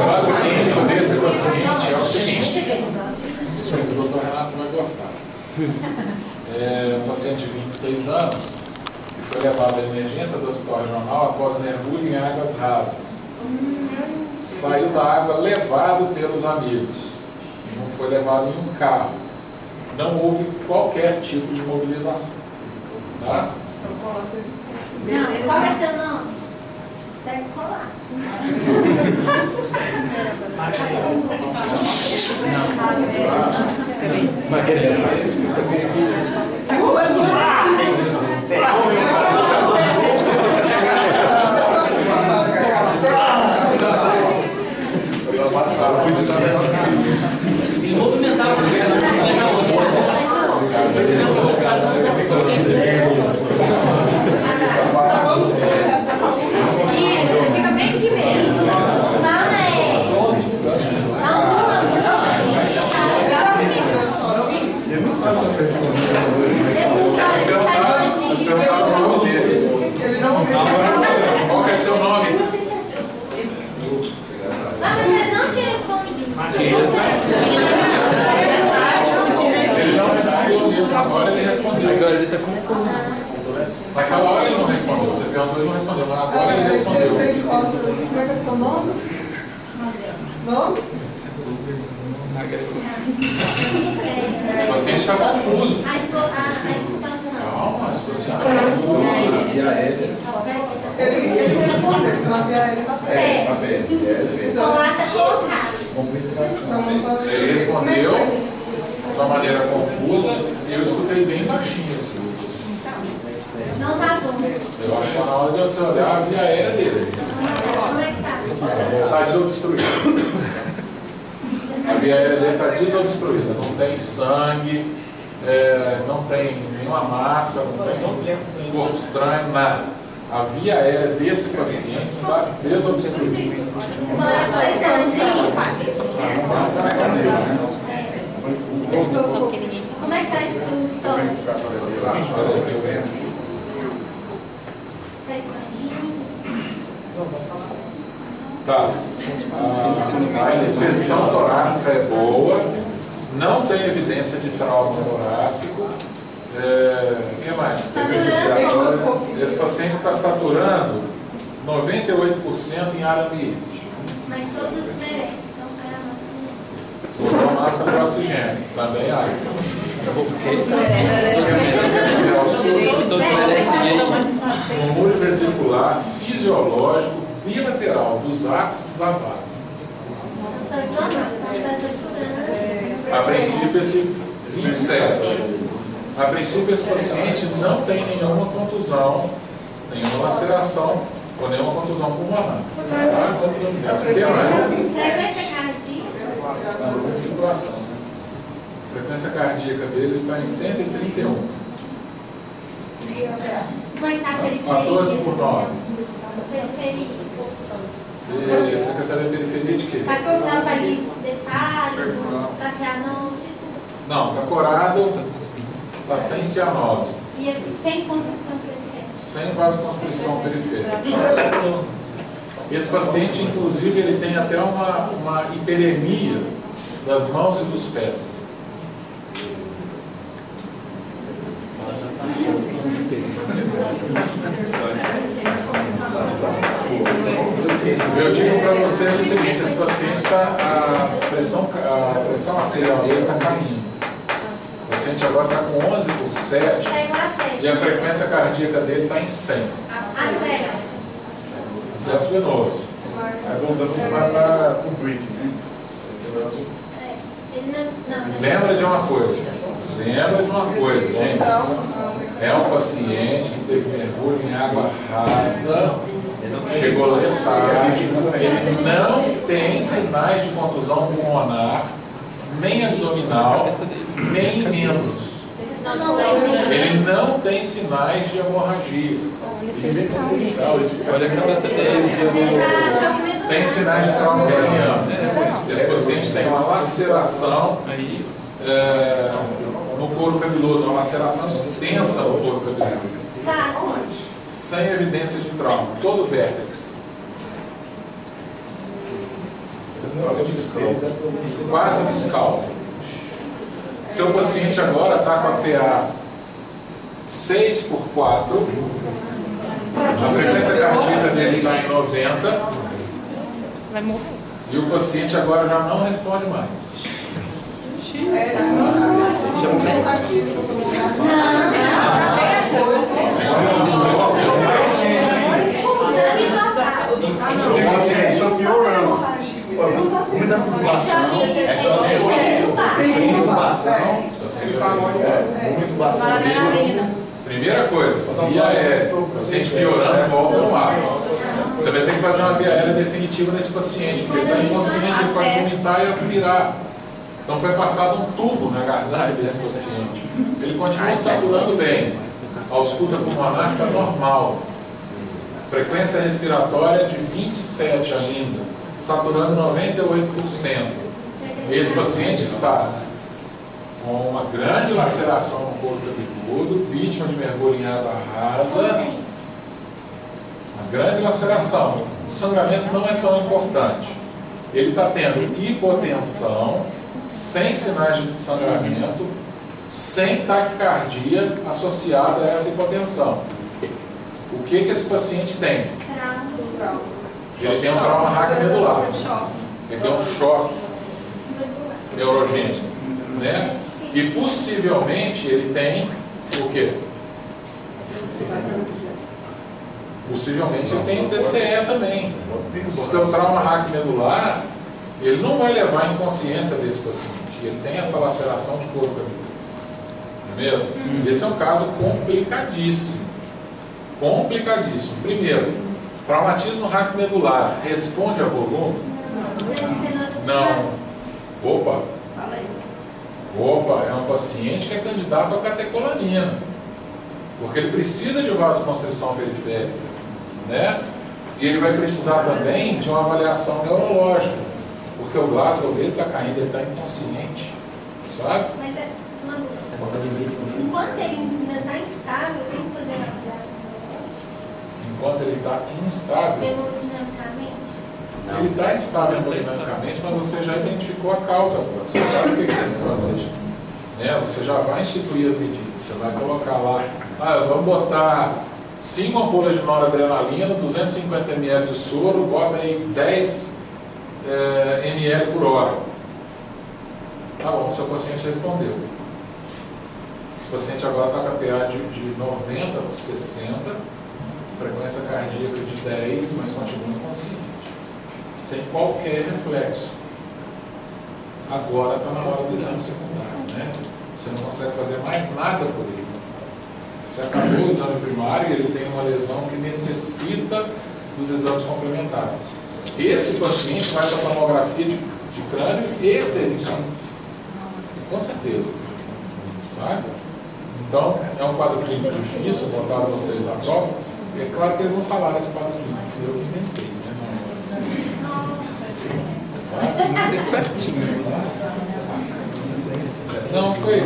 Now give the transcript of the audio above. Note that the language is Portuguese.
lado clínico desse paciente é o seguinte, o doutor Renato vai gostar. É um paciente de 26 anos que foi levado à emergência do hospital regional após mergulho em águas rasas. Saiu da água levado pelos amigos, não foi levado em um carro. Não houve qualquer tipo de mobilização. Tá? Não, qual é seu nome? Deve colar. Ele movimentava a perna. Isso, fica bem aqui mesmo. Qual que é seu nome? Mas você não tinha respondido. Ele não respondeu mesmo, agora ele respondeu. Agora ele está confuso. Naquela hora ele não respondeu, você perguntou e ele não respondeu, mas agora ele respondeu. Como é que é seu nome? Nome? O paciente está confuso. A expansão. Calma, esse paciente está confuso. Ele respondeu, então a via aérea está perto. Tá bem. Colata colocada. Ele respondeu de uma maneira confusa e eu escutei bem baixinho esse Lucas. Não tá bom. Eu acho que na hora de você olhar a via aérea dele. Como é que tá? Está desobstruída. A via aérea dele está desobstruída. Não tem sangue, não tem nenhuma massa, não tem um corpo estranho, nada. A via aérea desse paciente está desobstruída. Coração expansivo. Como é que tá esse estômago? Tá expandinho? Tá. A inspeção torácica é boa, não tem evidência de trauma torácico. O que mais? Você precisa? Esse paciente está saturando 98% em aramide. Mas todos merecem. Usou máscara de oxigênio, também há. Murmúrio vesicular fisiológico bilateral dos ápices à base. A princípio, esse 27. A princípio, esse paciente não tem nenhuma contusão, nenhuma laceração ou nenhuma contusão pulmonar. O que mais? Frequência cardíaca? Circulação. A frequência cardíaca dele está em 131. Como é que tá a periferia? 14 por 9. Periferia. Você quer saber a periferia de quê? Tá coçando para de detalhes, tá cianose? Não, está corado, está sem cianose. E sem constrição periférica? Sem vasoconstrição periférica. Esse paciente, inclusive, ele tem até uma hiperemia das mãos e dos pés. Eu digo para você o seguinte, esse paciente a pressão arterial dele está caindo. O paciente agora está com 11 por 7 e a frequência cardíaca dele está em 100. Acesso venoso. Aí voltando para o briefing, né? Lembra de uma coisa, gente. É um paciente que teve mergulho em água rasa, chegou letárgico, ele não tem sinais de contusão pulmonar, nem abdominal, nem membros. Ele não tem sinais de hemorragia. Tem sinais de trauma craniano. Esse paciente tem uma laceração no couro cabeludo, uma laceração extensa no couro cabeludo, sem evidência de trauma, todo vértex. Quase biscal. Seu paciente agora está com a PA 6/4, a frequência cardíaca dele está em 90, Vai morrer. e o paciente agora já não responde mais. Estou piorando. Muita Primeira coisa, via aérea. O paciente piorando, volta no ar. Você vai ter que fazer uma via aérea definitiva nesse paciente, porque ele está inconsciente, ele pode vomitar e aspirar. Então foi passado um tubo na garganta desse paciente. Ele continua saturando bem. A ausculta pulmonar está normal. Frequência respiratória de 27 ainda, saturando 98%. Esse paciente está com uma grande laceração no couro cabeludo, vítima de mergulho em água rasa. Uma grande laceração. O sangramento não é tão importante. Ele está tendo hipotensão, sem sinais de sangramento, sem taquicardia associada a essa hipotensão. O que esse paciente tem? Ele tem um trauma raquimedular. Ele tem um choque neurogênico, né? E possivelmente ele tem o quê? Possivelmente ele tem um TCE também. Se tem um trauma raquimedular, ele não vai levar a inconsciência desse paciente. Ele tem essa laceração de couro cabeludo. Não é mesmo? Esse é um caso complicadíssimo. Complicadíssimo. Primeiro, traumatismo raquimedular responde a volume? Não. Opa, é um paciente que é candidato a catecolamina, porque ele precisa de vasoconstrição periférica, né? E ele vai precisar também de uma avaliação neurológica, porque o Glasgow dele está caindo, ele está inconsciente, sabe? Mas é uma dúvida. Enquanto ele ainda está instável, tem que fazer a avaliação neurológica? Enquanto ele está instável. Hemodinamicamente? Ele está instável hemodinamicamente, mas você já identificou a causa, você sabe o que tem que fazer. Né? Você já vai instituir as medidas, você vai colocar lá, vamos botar 5 ampolas de noradrenalina, 250 ml de soro, bota aí 10 ml por hora. Tá bom, seu paciente respondeu. Esse paciente agora está com a PA de 90 por 60, frequência cardíaca de 10, mas continua inconsciente, sem qualquer reflexo. Agora está na hora do exame secundário, né? Você não consegue fazer mais nada por ele. Você acabou o exame primário e ele tem uma lesão que necessita dos exames complementares. Esse paciente vai para a tomografia de crânio e cervical. Com certeza. Sabe? Então, é um quadro clínico difícil, botar vocês à prova. É claro que eles não falaram esse quadro clínico, fui eu que inventei, né? Não, foi